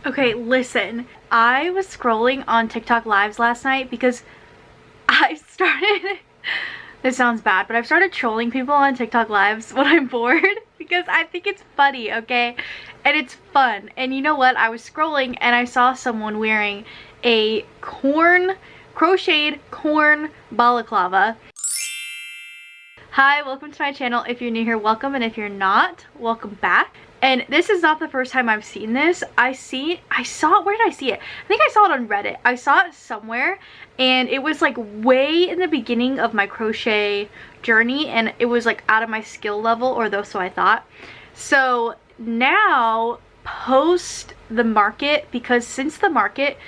Okay, listen. I was scrolling on TikTok lives last night because I started, this sounds bad, but I've started trolling people on TikTok lives when I'm bored because I think it's funny, okay? And it's fun. And you know what? I was scrolling and I saw someone wearing a crocheted corn balaclava. Hi, welcome to my channel. If you're new here, welcome, and if you're not, welcome back. And this is not the first time I've seen this. I saw it, where did I see it? I think I saw it on Reddit. I saw it somewhere, and it was like way in the beginning of my crochet journey, and it was like out of my skill level, or though so I thought. So now, post the market, because since the market,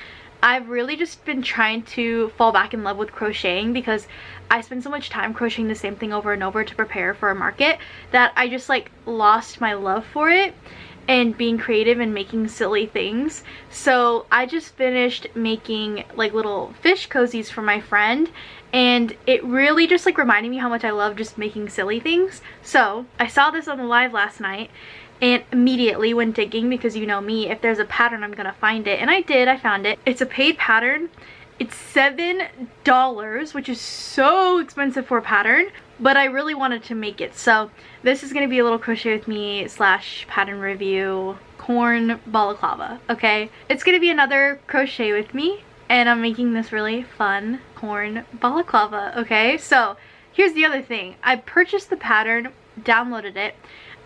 I've really just been trying to fall back in love with crocheting because I spend so much time crocheting the same thing over and over to prepare for a market that I just like lost my love for it and being creative and making silly things. So I just finished making like little fish cozies for my friend, and it really just like reminded me how much I love just making silly things. So I saw this on the live last night and immediately went digging, because you know me, if there's a pattern I'm gonna find it, and I did. I found it. It's a paid pattern. It's $7, which is so expensive for a pattern, but I really wanted to make it. So this is gonna be a little crochet with me / pattern review corn balaclava, okay? It's gonna be another crochet with me, and I'm making this really fun corn balaclava, okay? So here's the other thing. I purchased the pattern, downloaded it.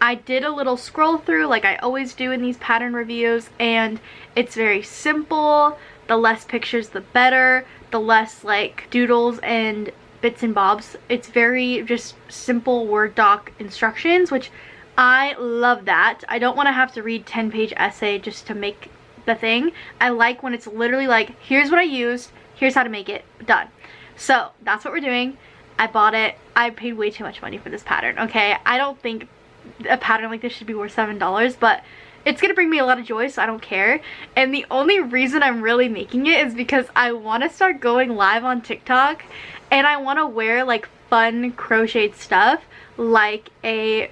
I did a little scroll through like I always do in these pattern reviews, and it's very simple. The less pictures the better, the less like doodles and bits and bobs. It's very just simple Word doc instructions, which I love that. I don't want to have to read 10-page essay just to make the thing. I like when it's literally like, here's what I used, here's how to make it, done. So that's what we're doing. I bought it. I paid way too much money for this pattern, okay? I don't think a pattern like this should be worth $7, but it's gonna bring me a lot of joy, so I don't care. And the only reason I'm really making it is because I want to start going live on TikTok, and I want to wear like fun crocheted stuff like a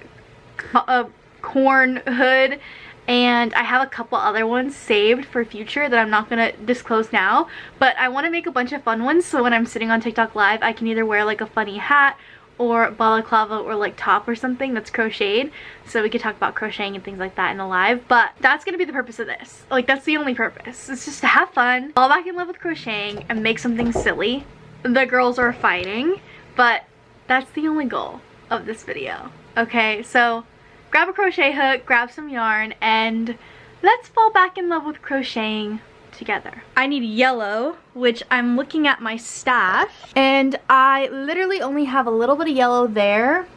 corn hood, and I have a couple other ones saved for future that I'm not gonna disclose now, but I want to make a bunch of fun ones so when I'm sitting on TikTok live I can either wear like a funny hat or balaclava or like top or something that's crocheted, so we could talk about crocheting and things like that in the live. But that's gonna be the purpose of this. Like, that's the only purpose. It's just to have fun, fall back in love with crocheting, and make something silly. The girls are fighting, but that's the only goal of this video. Okay, so grab a crochet hook, grab some yarn, and let's fall back in love with crocheting together. I need yellow, which I'm looking at my stash, and I literally only have a little bit of yellow there,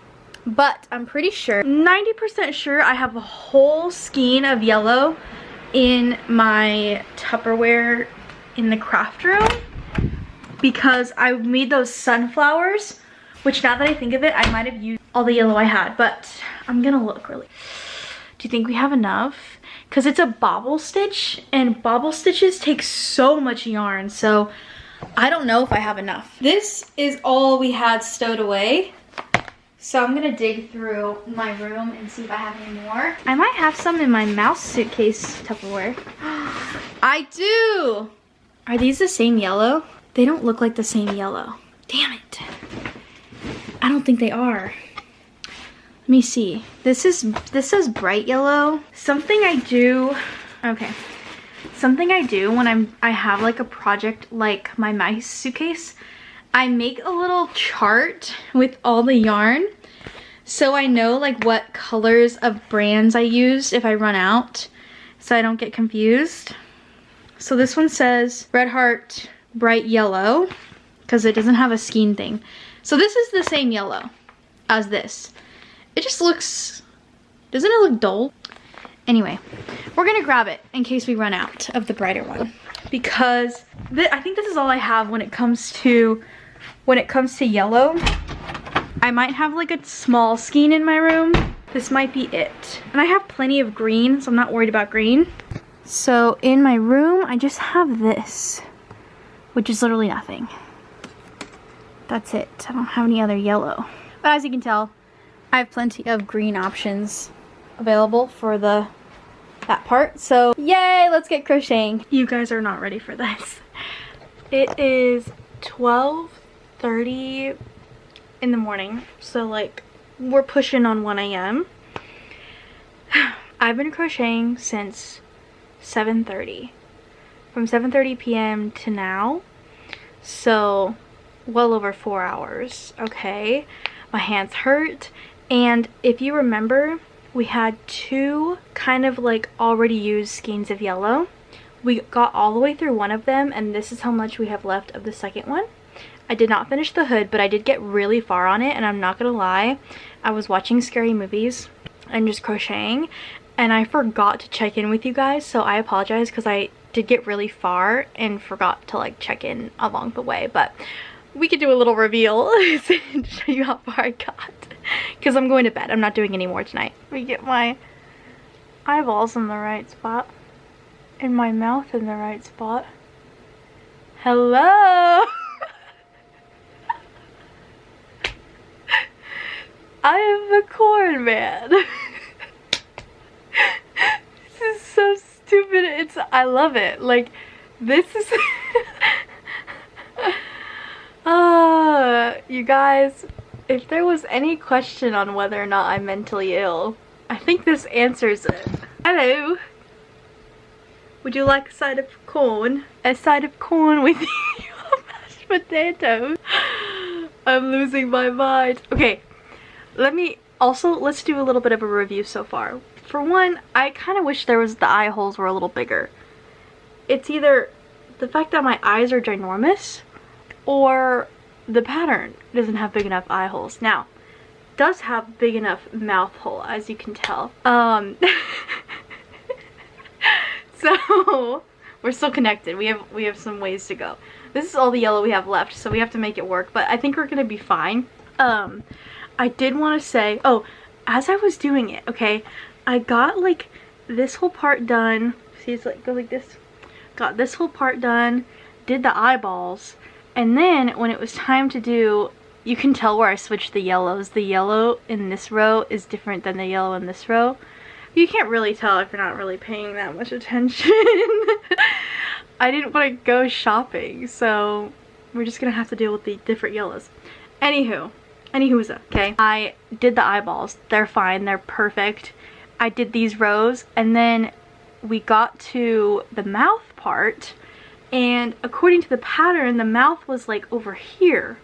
but I'm pretty sure, 90% sure, I have a whole skein of yellow in my Tupperware in the craft room, because I made those sunflowers, which now that I think of it, I might have used all the yellow I had, but I'm gonna look really. Do you think we have enough? Because it's a bobble stitch, and bobble stitches take so much yarn, so I don't know if I have enough. This is all we had stowed away, so I'm gonna dig through my room and see if I have any more. I might have some in my mouse suitcase Tupperware. I do! Are these the same yellow? They don't look like the same yellow. Damn it. I don't think they are. Let me see. This says bright yellow. Something I do when I have like a project like my mice suitcase, I make a little chart with all the yarn, so I know like what colors of brands I use if I run out, so I don't get confused. So this one says Red Heart bright yellow because it doesn't have a skein thing. So this is the same yellow as this. It just looks, doesn't it look dull? Anyway, we're gonna grab it in case we run out of the brighter one, because I think this is all I have when it comes to yellow. I might have like a small skein in my room. This might be it. And I have plenty of green, so I'm not worried about green. So in my room, I just have this, which is literally nothing. That's it. I don't have any other yellow. But as you can tell, I have plenty of green options available for the that part. So yay, let's get crocheting. You guys are not ready for this. It is 12:30 in the morning, so like we're pushing on 1 a.m. I've been crocheting since 7:30, from 7:30 p.m. to now, so well over 4 hours. Okay, my hands hurt, and if you remember, we had 2 kind of like already used skeins of yellow. We got all the way through one of them, and this is how much we have left of the second one. I did not finish the hood, but I did get really far on it, and I'm not gonna lie, I was watching scary movies and just crocheting, and I forgot to check in with you guys, so I apologize because I did get really far and forgot to like check in along the way. But we could do a little reveal and show you how far I got, because I'm going to bed. I'm not doing any more tonight. Let me get my eyeballs in the right spot and my mouth in the right spot. Hello. I am the corn man. This is so stupid. I love it. Like, this is you guys, if there was any question on whether or not I'm mentally ill, I think this answers it. Hello. Would you like a side of corn? A side of corn with mashed potatoes. I'm losing my mind. Okay. Let's do a little bit of a review so far. For one, I kind of wish the eye holes were a little bigger. It's either the fact that my eyes are ginormous, or the pattern doesn't have big enough eye holes. Now, it does have big enough mouth hole, as you can tell. So we're still connected. We have some ways to go. This is all the yellow we have left, so we have to make it work, but I think we're gonna be fine. I did want to say, oh, as I was doing it, okay, I got like this whole part done. See, it's like, go like this. Got this whole part done, did the eyeballs, and then when it was time to do, you can tell where I switched the yellows. The yellow in this row is different than the yellow in this row. You can't really tell if you're not really paying that much attention. I didn't want to go shopping, so we're just gonna have to deal with the different yellows. Anywho's okay. I did the eyeballs. They're fine. They're perfect. I did these rows, and then we got to the mouth part, and according to the pattern, the mouth was like over here.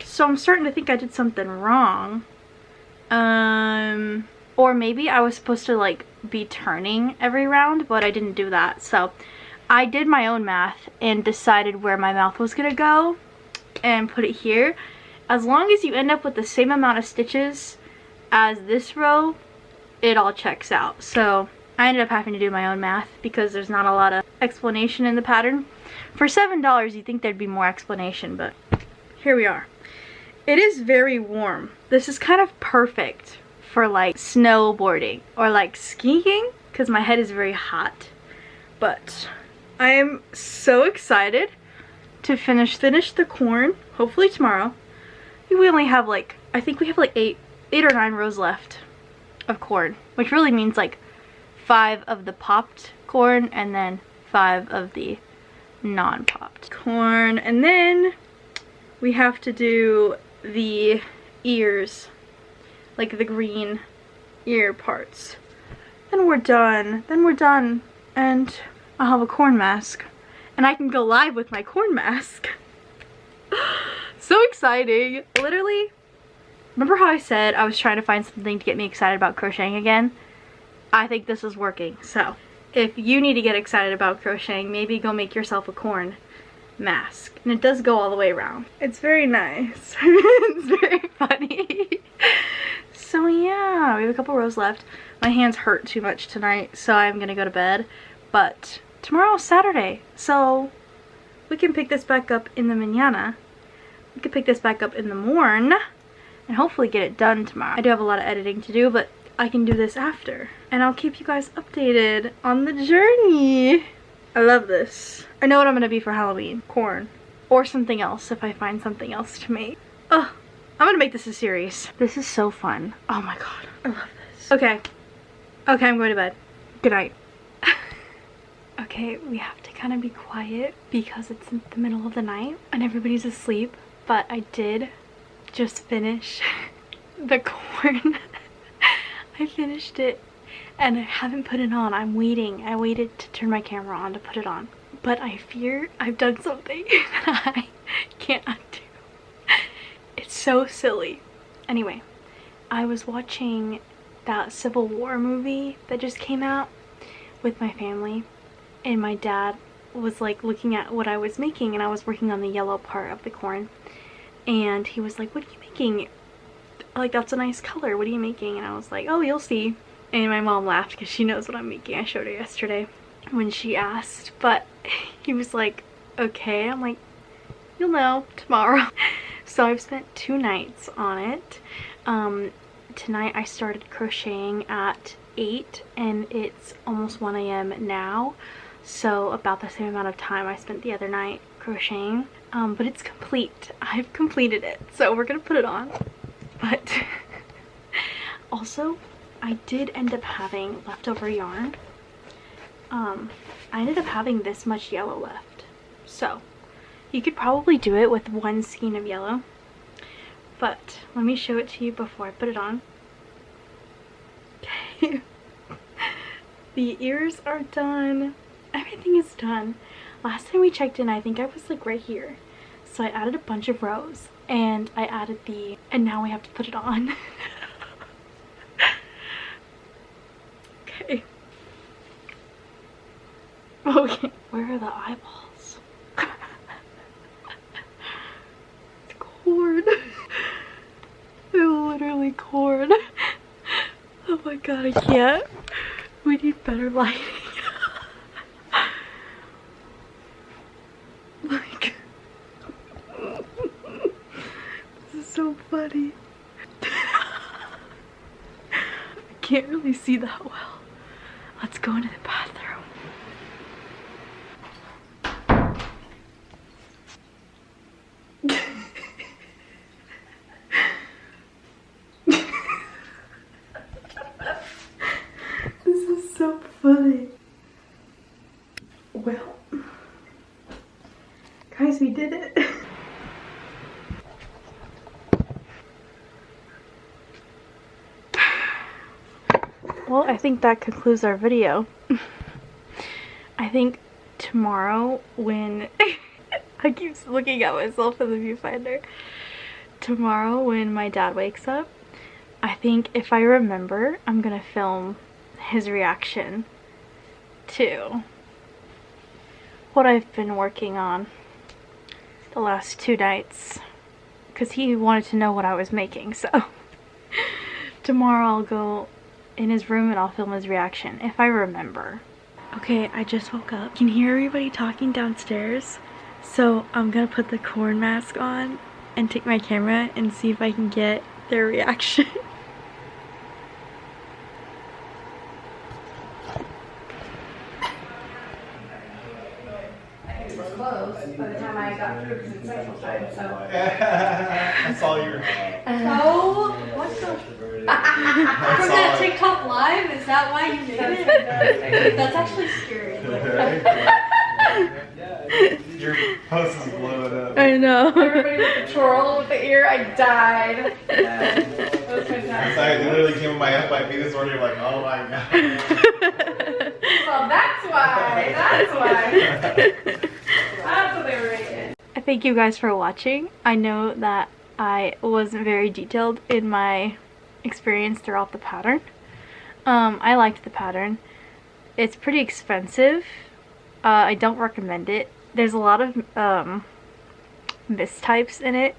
So I'm starting to think I did something wrong. Or maybe I was supposed to like be turning every round, but I didn't do that. So I did my own math and decided where my mouth was gonna go and put it here. As long as you end up with the same amount of stitches as this row, it all checks out. So I ended up having to do my own math because there's not a lot of explanation in the pattern. For $7, you'd think there'd be more explanation, but here we are. It is very warm. This is kind of perfect for like snowboarding or like skiing because my head is very hot. But I am so excited to finish the corn, hopefully tomorrow. We only have like, I think we have like 8 or 9 rows left of corn, which really means like 5 of the popped corn and then 5 of the non-popped corn. And then we have to do the ears, like the green ear parts. Then we're done. And I'll have a corn mask. And I can go live with my corn mask. So exciting. Literally, remember how I said I was trying to find something to get me excited about crocheting again? I think this is working. So if you need to get excited about crocheting, maybe go make yourself a corn mask. And it does go all the way around. It's very nice. It's very funny. So yeah, we have a couple rows left. My hands hurt too much tonight, so I'm gonna go to bed. But tomorrow's Saturday, so we can pick this back up in the mañana. We could pick this back up in the morn and hopefully get it done tomorrow. I do have a lot of editing to do, but I can do this after. And I'll keep you guys updated on the journey. I love this. I know what I'm gonna be for Halloween. Corn. Or something else if I find something else to make. Oh, I'm gonna make this a series. This is so fun. Oh my god. I love this. Okay. Okay, I'm going to bed. Good night. Okay, we have to kind of be quiet because it's in the middle of the night and everybody's asleep, but I did just finish the corn. I finished it and I haven't put it on. I'm waiting. I waited to turn my camera on to put it on, but I fear I've done something that I can't undo. It's so silly. Anyway, I was watching that Civil War movie that just came out with my family, and my dad was like looking at what I was making, and I was working on the yellow part of the corn, and he was like, "What are you making? Like, that's a nice color. What are you making?" And I was like, "Oh, you'll see." And my mom laughed because she knows what I'm making. I showed her yesterday when she asked, but he was like, "Okay." I'm like, "You'll know tomorrow." So I've spent 2 nights on it. Tonight I started crocheting at 8 and it's almost 1 a.m. now, so about the same amount of time I spent the other night crocheting. But it's complete. I've completed it, so we're gonna put it on. But also I did end up having leftover yarn. I ended up having this much yellow left, so you could probably do it with 1 skein of yellow, but let me show it to you before I put it on. Okay. The ears are done. Everything is done. Last time we checked in, I think I was like right here. So I added a bunch of rows and I added and now we have to put it on. Okay. Okay. Where are the eyeballs? It's cord. It's literally cord. Oh my god, I can't. We need better lighting. Like, this is so funny. I can't really see that well. Let's go into the bathroom. This is so funny. Well, guys, we did it. Well, I think that concludes our video. I think tomorrow when I keep looking at myself in the viewfinder. Tomorrow when my dad wakes up, I think if I remember, I'm gonna film his reaction to what I've been working on the last 2 nights, because he wanted to know what I was making. So tomorrow I'll go in his room and I'll film his reaction if I remember. Okay, I just woke up. I can hear everybody talking downstairs, so I'm gonna put the corn mask on and take my camera and see if I can get their reaction. Closed by the time I got through because it's social time, so. I saw your. Oh, what the? From that TikTok live? Is that why you made it? That's actually scary. Your post is blowing up. I know. Everybody with the twirl with the ear, I died. That was fantastic. I literally came in my FYP this morning, you're like, oh my god. Well, that's why. That's why. That's what they were making. I thank you guys for watching. I know that I wasn't very detailed in my experience throughout the pattern. I liked the pattern. It's pretty expensive. I don't recommend it. There's a lot of mistypes in it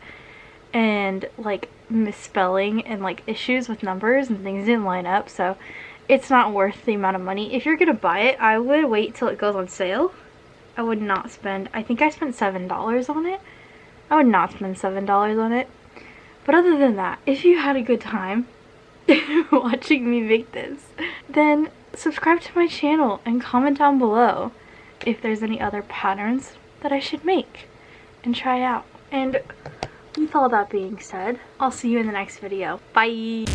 and like misspelling and like issues with numbers and things didn't line up, so it's not worth the amount of money. If you're gonna buy it, I would wait till it goes on sale. I would not spend, I think I spent $7 on it. I would not spend $7 on it. But other than that, if you had a good time watching me make this, then subscribe to my channel and comment down below if there's any other patterns that I should make and try out. And with all that being said, I'll see you in the next video. Bye!